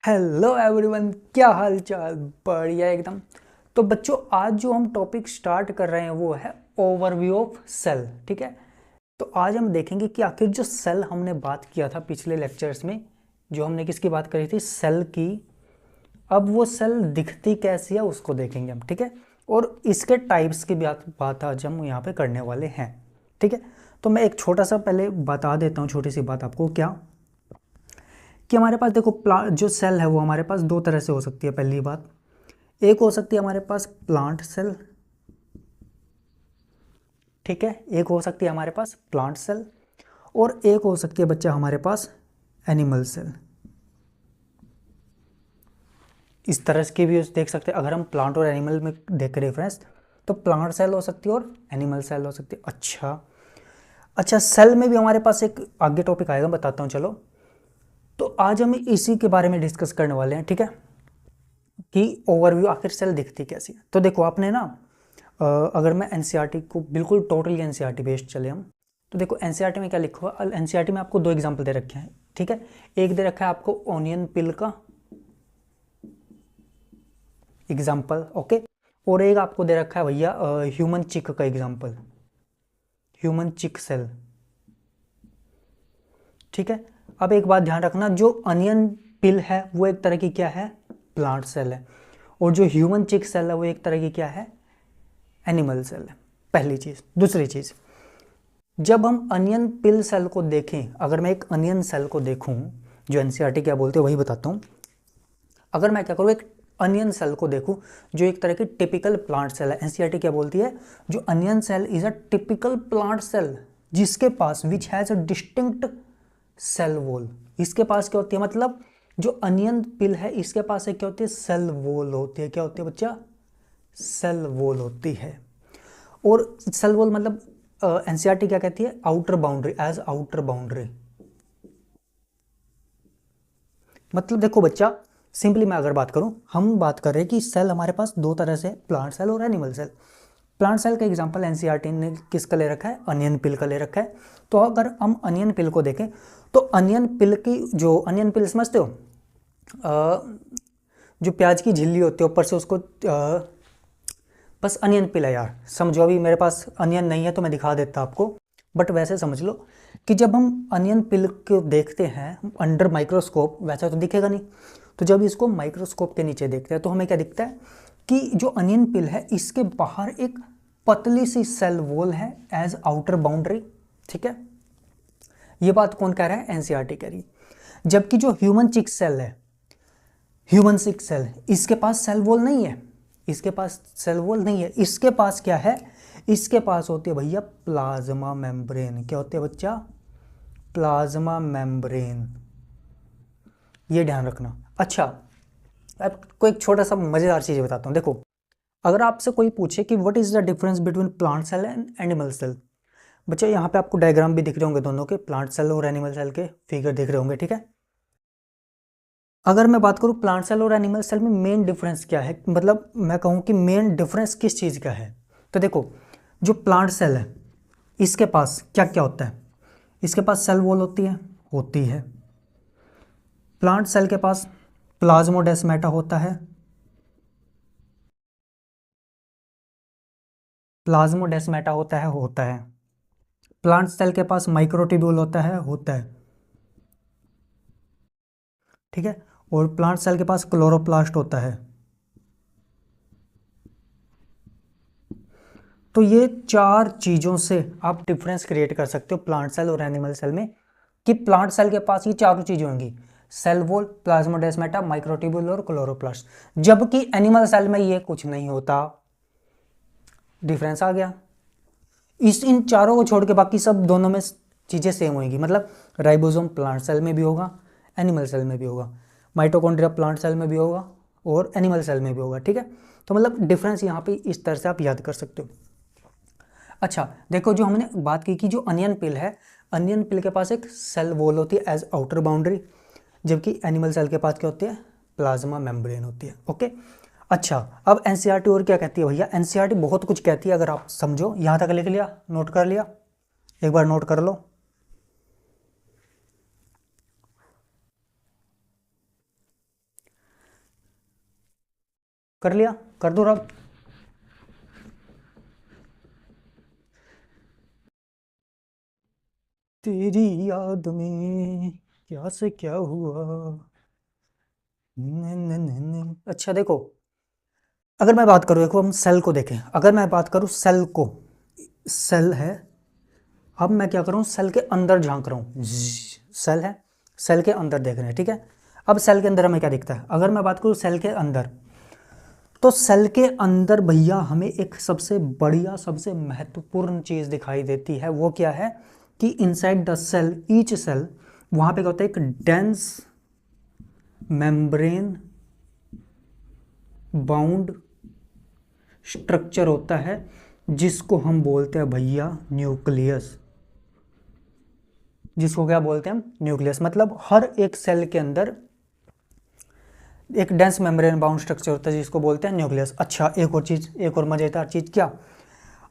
Hello everyone, क्या हाल चाल। बढ़िया एकदम। तो बच्चों, आज जो हम टॉपिक स्टार्ट कर रहे हैं वो है ओवरव्यू ऑफ सेल। ठीक है। तो आज हम देखेंगे कि आखिर जो सेल हमने बात किया था पिछले लेक्चर्स में, जो हमने किसकी बात करी थी, सेल की। अब वो सेल दिखती कैसी है उसको देखेंगे हम। ठीक है। और इसके टाइप्स की बात आज हम यहाँ पे करने वाले हैं। ठीक है। तो मैं एक छोटा सा पहले बता देता हूँ, छोटी सी बात आपको, क्या कि हमारे पास देखो जो सेल है वो हमारे पास दो तरह से हो सकती है। पहली बात, एक हो सकती है हमारे पास प्लांट सेल। ठीक है। एक हो सकती है हमारे पास प्लांट सेल और एक हो सकती है बच्चा हमारे पास एनिमल सेल। इस तरह की भी देख सकते हैं। अगर हम प्लांट और एनिमल में देख रेफरेंस, तो प्लांट सेल हो सकती है और एनिमल सेल हो सकती है। अच्छा, सेल में भी हमारे पास एक आगे टॉपिक आएगा, बताता हूँ। चलो, तो आज हम इसी के बारे में डिस्कस करने वाले हैं। ठीक है, कि ओवरव्यू आखिर सेल दिखती कैसी है। तो देखो आपने ना, अगर मैं एनसीईआरटी को बिल्कुल टोटली एनसीईआरटी बेस्ड चले हम, तो देखो एनसीईआरटी में क्या लिखा हुआ। एनसीईआरटी में आपको दो एग्जांपल दे रखे हैं। ठीक है। एक दे रखा है आपको ऑनियन पिल का एग्जांपल, ओके। और एक आपको दे रखा है भैया ह्यूमन चिक का एग्जांपल, ह्यूमन चिक सेल। ठीक है। अब एक बात ध्यान रखना, जो अनियन पिल है वो एक तरह की क्या है, प्लांट सेल है। और जो ह्यूमन चिक सेल है वो एक तरह की क्या है, एनिमल सेल है। पहली चीज। दूसरी चीज, जब हम अनियन पिल सेल को देखें, अगर मैं एक अनियन सेल को देखूं, जो एनसीईआरटी क्या बोलते हैं वही बताता हूं। अगर मैं क्या करूं, एक अनियन सेल को देखूं जो एक तरह की टिपिकल प्लांट सेल है, एनसीईआरटी क्या बोलती है, जो onion cell is a typical plant cell जिसके पास which has a distinct cell wall. इसके पास क्या होती है, मतलब जो अनियन पिल है इसके पास क्या होती है, सेल वॉल होती है। क्या होती है बच्चा, सेल वॉल होती है। और सेल वॉल मतलब एनसीईआरटी क्या कहती है, outer boundary, as outer boundary. मतलब देखो बच्चा, सिंपली मैं अगर बात करूं, हम बात कर रहे हैं कि सेल हमारे पास दो तरह से, प्लांट सेल और एनिमल सेल। प्लांट सेल का एग्जांपल एनसीईआरटी ने किसका ले रखा है, अनियन पिल का ले रखा है। तो अगर हम अनियन पिल को देखें, तो अनियन पिल की, जो अनियन पिल समझते हो, जो प्याज की झिल्ली होती है ऊपर से उसको, बस अनियन पिल है यार, समझो। अभी मेरे पास अनियन नहीं है तो मैं दिखा देता आपको, बट वैसे समझ लो कि जब हम अनियन पिल को देखते हैं अंडर माइक्रोस्कोप, वैसा तो दिखेगा नहीं। तो जब इसको माइक्रोस्कोप के नीचे देखते हैं तो हमें क्या दिखता है कि जो अनियन पिल है इसके बाहर एक पतली सी सेल वॉल है एज आउटर बाउंड्री। ठीक है। ये बात कौन कह रहा है, एनसीईआरटी कह रही है। जबकि जो ह्यूमन चिक सेल है, ह्यूमन सिक सेल, इसके पास सेल वॉल नहीं है। इसके पास सेल वॉल नहीं है। इसके पास क्या है, इसके पास होती है भैया प्लाज्मा मेम्ब्रेन। क्या होती है बच्चा, प्लाज्मा मेम्ब्रेन। ये ध्यान रखना। अच्छा, आपको एक छोटा सा मजेदार चीज बताता हूँ। देखो, अगर आपसे कोई पूछे कि what is the difference between plant cell and animal cell, बच्चा यहाँ पे आपको डायग्राम भी दिख रहे होंगे दोनों के, प्लांट सेल और एनिमल सेल के फिगर दिख रहे होंगे। ठीक है। अगर मैं बात करूं प्लांट सेल और एनिमल सेल में मेन डिफरेंस क्या है, मतलब मैं कहूं कि मेन डिफरेंस किस चीज़ का है, तो देखो, जो प्लांट सेल है इसके पास क्या क्या होता है, इसके पास सेल वॉल होती है। प्लांट सेल के पास प्लाज्मोडेस्माटा होता है, प्लाज्मोडेस्माटा होता है। प्लांट सेल के पास माइक्रोट्यूब्यूल होता है। ठीक है। और प्लांट सेल के पास क्लोरोप्लास्ट होता है। तो ये चार चीज़ों से आप डिफरेंस क्रिएट कर सकते हो प्लांट सेल और एनिमल सेल में, कि प्लांट सेल के पास ये चारों चीज़ें होंगी, सेल वॉल, प्लाज्मोडेस्माटा, माइक्रोट्यूब्यूल और क्लोरोप्लास्ट। जबकि एनिमल सेल में ये कुछ नहीं होता। डिफरेंस आ गया। इन चारों को छोड़ के बाकी सब दोनों में चीज़ें सेम होंगी। मतलब राइबोसोम प्लांट सेल में भी होगा, एनिमल सेल में भी होगा। माइटोकॉन्ड्रिया प्लांट सेल में भी होगा और एनिमल सेल में भी होगा। ठीक है। तो मतलब डिफरेंस यहाँ पे इस तरह से आप याद कर सकते हो। अच्छा देखो, जो हमने बात की कि जो अनियन पिल है, अनियन पिल के पास एक सेल वॉल होती है एज आउटर बाउंड्री, जबकि एनिमल सेल के पास क्या होती है, प्लाज्मा मेम्ब्रेन होती है। ओके। अच्छा, अब एनसीईआरटी और क्या कहती है भैया, एनसीईआरटी बहुत कुछ कहती है। अगर आप समझो, यहाँ तक लिख लिया, नोट कर लिया, एक बार नोट कर लो। कर लिया, कर दो रब। तेरी याद में क्या से क्या हुआ। अच्छा देखो, अगर मैं बात करूँ, देखो हम सेल को देखें, अगर मैं बात करूँ सेल को, सेल है, अब मैं क्या करूँ, सेल के अंदर झांक रहा हूँ, सेल है, सेल के अंदर देख रहे हैं, ठीक है। अब सेल के अंदर हमें क्या दिखता है, अगर मैं बात करूँ सेल के अंदर, तो सेल के अंदर भैया हमें एक सबसे बढ़िया, सबसे महत्वपूर्ण चीज़ दिखाई देती है। वो क्या है कि inside the cell, each cell, वहाँ पे क्या होता है, एक डेंस मेम्ब्रेन बाउंड स्ट्रक्चर होता है, जिसको हम बोलते हैं भैया न्यूक्लियस। जिसको क्या बोलते हैं हम, न्यूक्लियस। मतलब हर एक सेल के अंदर एक डेंस मेम्ब्रेन बाउंड स्ट्रक्चर होता है, जिसको बोलते हैं न्यूक्लियस। अच्छा एक और चीज़, एक और मज़ेदार चीज़ क्या,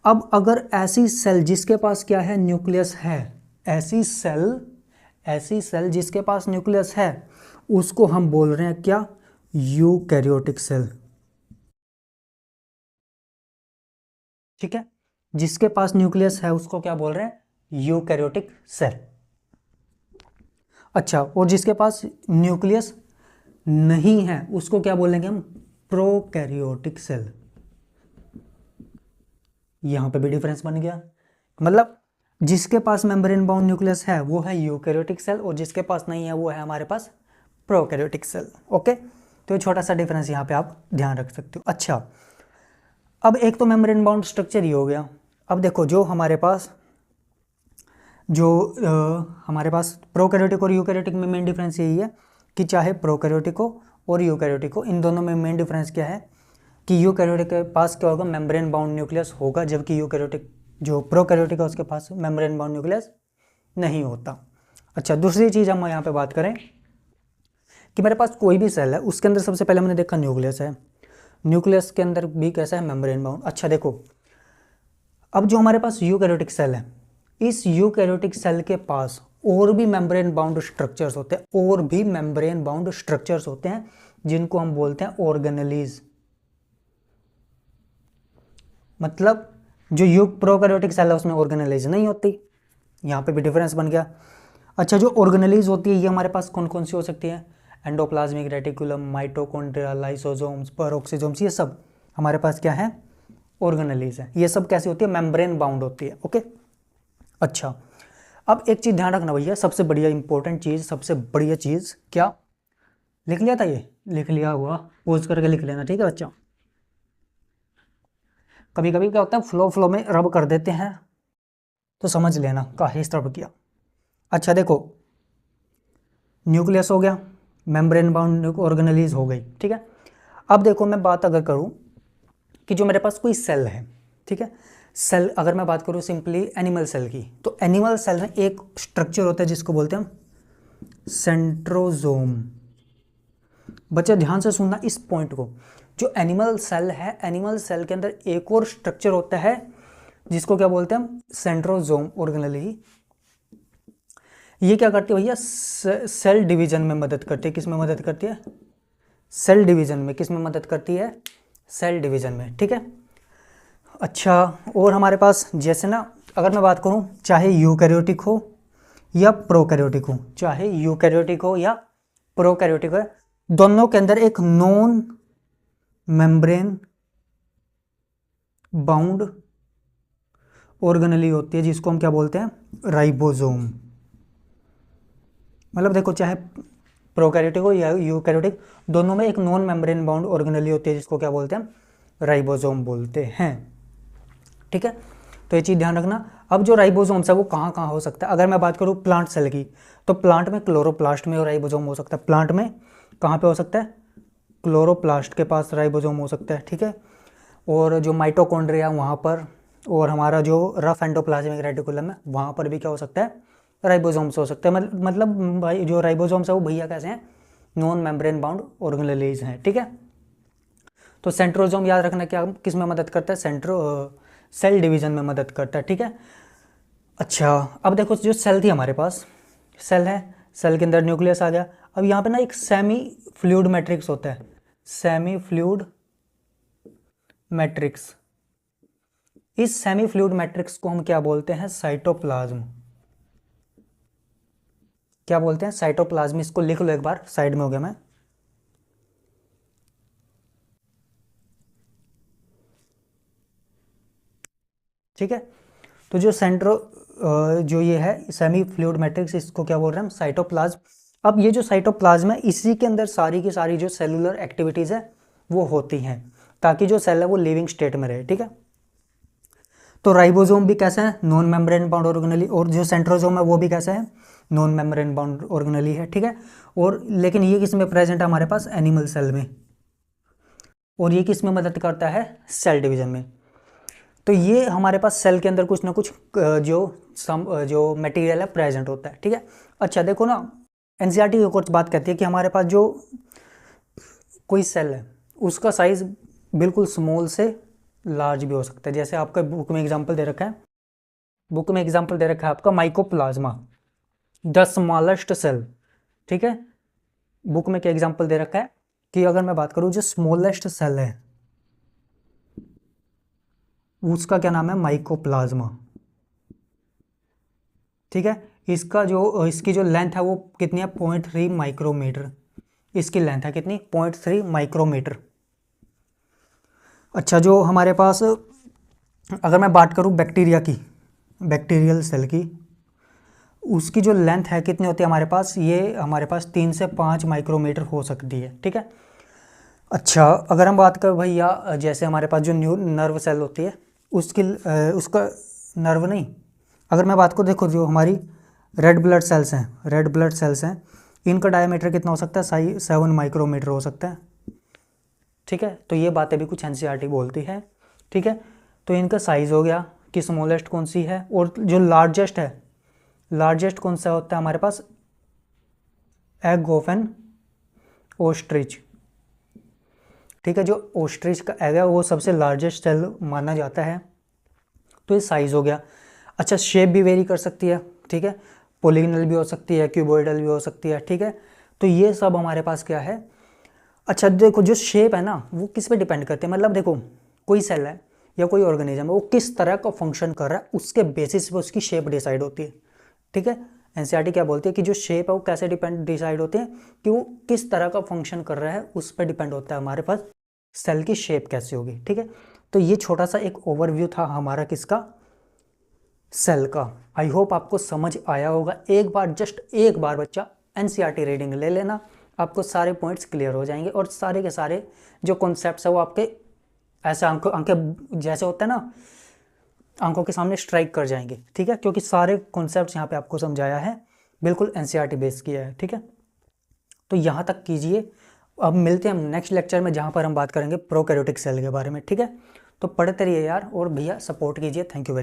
अब अगर ऐसी सेल जिसके पास क्या है, न्यूक्लियस है, ऐसी सेल, ऐसी सेल जिसके पास न्यूक्लियस है, उसको हम बोल रहे हैं क्या, यूकैरियोटिक सेल। ठीक है, जिसके पास न्यूक्लियस है उसको क्या बोल रहे हैं, यूकैरियोटिक सेल। अच्छा, और जिसके पास न्यूक्लियस नहीं है उसको क्या बोलेंगे हम, प्रोकैरियोटिक सेल। यहां पे भी डिफरेंस बन गया, मतलब जिसके पास मेम्ब्रेन बाउंड न्यूक्लियस है वो है यूकैरियोटिक सेल, और जिसके पास नहीं है वो है हमारे पास प्रोकैरियोटिक सेल। ओके, तो ये छोटा सा डिफरेंस यहाँ पे आप ध्यान रख सकते हो। अच्छा, अब एक तो मेम्ब्रेन बाउंड स्ट्रक्चर ही हो गया। अब देखो जो हमारे पास, जो हमारे पास प्रोकैरियोटिक और यूकैरियोटिक में मेन डिफरेंस यही है कि चाहे प्रोकैरियोटिक हो और यूकैरियोटिक हो, इन दोनों में मेन डिफरेंस क्या है कि यूकैरियोटिक के पास क्या होगा, मेम्ब्रेन बाउंड न्यूक्लियस होगा, जबकि यूकैरियोटिक, जो प्रोकैरियोटिक है उसके पास मेम्ब्रेन बाउंड न्यूक्लियस नहीं होता। अच्छा, दूसरी चीज़ हम यहाँ पे बात करें कि मेरे पास कोई भी सेल है, उसके अंदर सबसे पहले हमने देखा न्यूक्लियस है, न्यूक्लियस के अंदर भी कैसा है, मेम्ब्रेन बाउंड। अच्छा देखो, अब जो हमारे पास यूकैरियोटिक सेल है, इस यूकैरियोटिक सेल के पास और भी मेम्ब्रेन बाउंड स्ट्रक्चर्स होते हैं, और भी मेम्ब्रेन बाउंड स्ट्रक्चर्स होते हैं, जिनको हम बोलते हैं ऑर्गेनेलीज। मतलब जो प्रोकैरियोटिक सेल है उसमें ऑर्गेनेलीज नहीं होती, यहाँ पे भी डिफरेंस बन गया। अच्छा, जो ऑर्गेनेलीज होती है ये हमारे पास कौन कौन सी हो सकती है, endoplasmic reticulum, mitochondria, lysosomes, peroxisomes, ये सब हमारे पास क्या है, ऑर्गेनेलीज है। ये सब कैसी होती है, मेम्ब्रेन बाउंड होती है। ओके, अच्छा अब एक चीज़ ध्यान रखना भैया, सबसे बढ़िया इंपॉर्टेंट चीज़, सबसे बढ़िया चीज़ क्या, लिख लिया था, ये लिख लिया हुआ, पोज करके लिख लेना, ठीक है बच्चा। कभी कभी क्या होता है, फ्लो फ्लो में रब कर देते हैं, तो समझ लेना काहे इस रब किया। अच्छा देखो, न्यूक्लियस हो गया, मेम्ब्रेन बाउंड ऑर्गेनेलीज हो गई, ठीक है। अब देखो मैं बात अगर करूं कि जो मेरे पास कोई सेल है, ठीक है, सेल अगर मैं बात करूं सिंपली एनिमल सेल की, तो एनिमल सेल में एक स्ट्रक्चर होता है जिसको बोलते हैं हम सेंट्रोजोम। बच्चे ध्यान से सुनना इस पॉइंट को, जो एनिमल सेल है, एनिमल सेल के अंदर एक और स्ट्रक्चर होता है जिसको क्या बोलते हैं हम, सेंट्रोजोम ऑर्गेनेली। ये क्या करती है भैया, सेल डिवीजन में मदद करती है। किस में मदद करती है, सेल डिवीजन में। किस में मदद करती है, सेल डिवीजन में, ठीक है। अच्छा, और हमारे पास जैसे ना, अगर मैं बात करूं, चाहे यूकैरियोटिक हो या प्रोकैरियोटिक हो, चाहे यूकैरियोटिक हो या प्रोकैरियोटिक हो, दोनों के अंदर एक नॉन मेम्ब्रेन बाउंड ऑर्गेनेली होती है, जिसको हम क्या बोलते हैं, राइबोसोम। मतलब देखो, चाहे प्रोकैरियोटिक हो या यूकैरियोटिक, दोनों में एक नॉन मेम्ब्रेन बाउंड ऑर्गेनेली होती है, जिसको क्या बोलते हैं, राइबोसोम बोलते हैं, ठीक है। तो ये चीज़ ध्यान रखना। अब जो राइबोसोम्स है वो कहाँ कहाँ हो सकता है, अगर मैं बात करूँ प्लांट सेल की, तो प्लांट में क्लोरोप्लास्ट में राइबोसोम हो सकता है। प्लांट में कहाँ पे हो सकता है, क्लोरोप्लास्ट के पास राइबोसोम हो सकता है, ठीक है। और जो माइटोकॉन्ड्रिया वहाँ पर, और हमारा जो रफ एंडोप्लाज्मिक रेटिकुलम है वहाँ पर भी क्या हो सकता है, राइबोसोम्स हो सकते हैं। मतलब भाई जो राइबोसोम्स है वो भैया कैसे हैं, नॉन मेम्ब्रेन बाउंड ऑर्गेनेलीज हैं, ठीक है। तो सेंट्रोजोम याद रखना क्या, किस में मदद करता है, सेल डिवीजन में मदद करता है, ठीक है। अच्छा, अब देखो जो सेल थी हमारे पास, सेल है, सेल के अंदर न्यूक्लियस आ गया। अब यहाँ पे ना एक सेमी फ्लूइड मैट्रिक्स होता है, सेमी फ्लूइड मैट्रिक्स, इस सेमी फ्लूइड मैट्रिक्स को हम क्या बोलते हैं? साइटोप्लाज्म। क्या बोलते हैं? साइटोप्लाज्म। इसको लिख लो एक बार, साइड में हो गया मैं। ठीक है, तो जो जो ये है सेमी फ्लूइड मैट्रिक्स, इसको क्या बोल रहे हैं हम? साइटोप्लाज्म। अब ये जो साइटोप्लाज्म है, इसी के अंदर सारी की सारी जो सेलुलर एक्टिविटीज है वो होती हैं, ताकि जो सेल है वो लिविंग स्टेट में रहे। ठीक है, तो राइबोसोम भी कैसा है? Non membrane bound organelle. और जो सेंट्रोसोम है वो भी कैसा है? नॉन मेम्ब्रेन बाउंड ऑर्गेनेली है। ठीक है, और लेकिन ये किस में प्रेजेंट है हमारे पास? एनिमल सेल में। और ये किस में मदद करता है? सेल डिवीजन में। तो ये हमारे पास सेल के अंदर कुछ ना कुछ जो मटेरियल है प्रेजेंट होता है। ठीक है, अच्छा देखो ना, एनसीईआरटी एक और बात कहती है कि हमारे पास जो कोई सेल है उसका साइज बिल्कुल स्मॉल से लार्ज भी हो सकता है। जैसे आपका बुक में एग्जांपल दे रखा है, आपका माइकोप्लाज्मा, द स्मॉलेस्ट सेल। ठीक है, बुक में क्या एग्जांपल दे रखा है कि अगर मैं बात करूं जो स्मॉलेस्ट सेल है उसका क्या नाम है? माइकोप्लाज्मा। ठीक है, इसकी जो लेंथ है वो कितनी है? 0.3 माइक्रोमीटर। इसकी लेंथ है कितनी? 0.3 माइक्रोमीटर। अच्छा, जो हमारे पास अगर मैं बात करूं बैक्टीरिया की, बैक्टीरियल सेल की, उसकी जो लेंथ है कितनी होती है हमारे पास? ये हमारे पास 3 से 5 माइक्रोमीटर हो सकती है। ठीक है, अच्छा अगर हम बात करें भैया, जैसे हमारे पास जो नर्व सेल होती है उसका नर्व नहीं, अगर मैं बात को देखो, जो हमारी रेड ब्लड सेल्स हैं, इनका डायमीटर कितना हो सकता है? 7 माइक्रोमीटर हो सकता है। ठीक है, तो ये बातें भी कुछ एनसीईआरटी बोलती है। ठीक है, तो इनका साइज हो गया कि स्मॉलेस्ट कौन सी है, और जो लार्जेस्ट है, लार्जेस्ट कौन सा होता है हमारे पास? Egg of an ostrich. ठीक है, जो ओस्ट्रिच का एग है वो सबसे लार्जेस्ट सेल माना जाता है। तो ये साइज हो गया। अच्छा, शेप भी वेरी कर सकती है। ठीक है, पोलिगनल भी हो सकती है, क्यूबॉइडल भी हो सकती है। ठीक है, तो ये सब हमारे पास क्या है? अच्छा देखो, जो शेप है ना वो किस पे डिपेंड करते हैं? मतलब देखो, कोई सेल है या कोई ऑर्गेनिज्म है, वो किस तरह का फंक्शन कर रहा है उसके बेसिस पे उसकी शेप डिसाइड होती है। ठीक है, एनसीईआरटी क्या बोलती है कि जो शेप है वो कैसे डिसाइड होते हैं? कि वो किस तरह का फंक्शन कर रहा है उस पर डिपेंड होता है हमारे पास सेल की शेप कैसी होगी। ठीक है, तो ये छोटा सा एक ओवरव्यू था हमारा किसका? सेल का। आई होप आपको समझ आया होगा। एक बार, जस्ट एक बार बच्चा एनसीईआरटी रीडिंग ले लेना, आपको सारे पॉइंट्स क्लियर हो जाएंगे, और सारे के सारे जो कॉन्सेप्ट्स है वो आपके ऐसे आंखें जैसे होता है ना, आंखों के सामने स्ट्राइक कर जाएंगे। ठीक है, क्योंकि सारे कॉन्सेप्ट्स यहाँ पे आपको समझाया है, बिल्कुल एनसीईआरटी बेस किया है। ठीक है, तो यहाँ तक कीजिए। अब मिलते हैं हम नेक्स्ट लेक्चर में, जहाँ पर हम बात करेंगे प्रोकैरियोटिक सेल के बारे में। ठीक है, तो पढ़ते रहिए यार, और भैया सपोर्ट कीजिए। Thank you very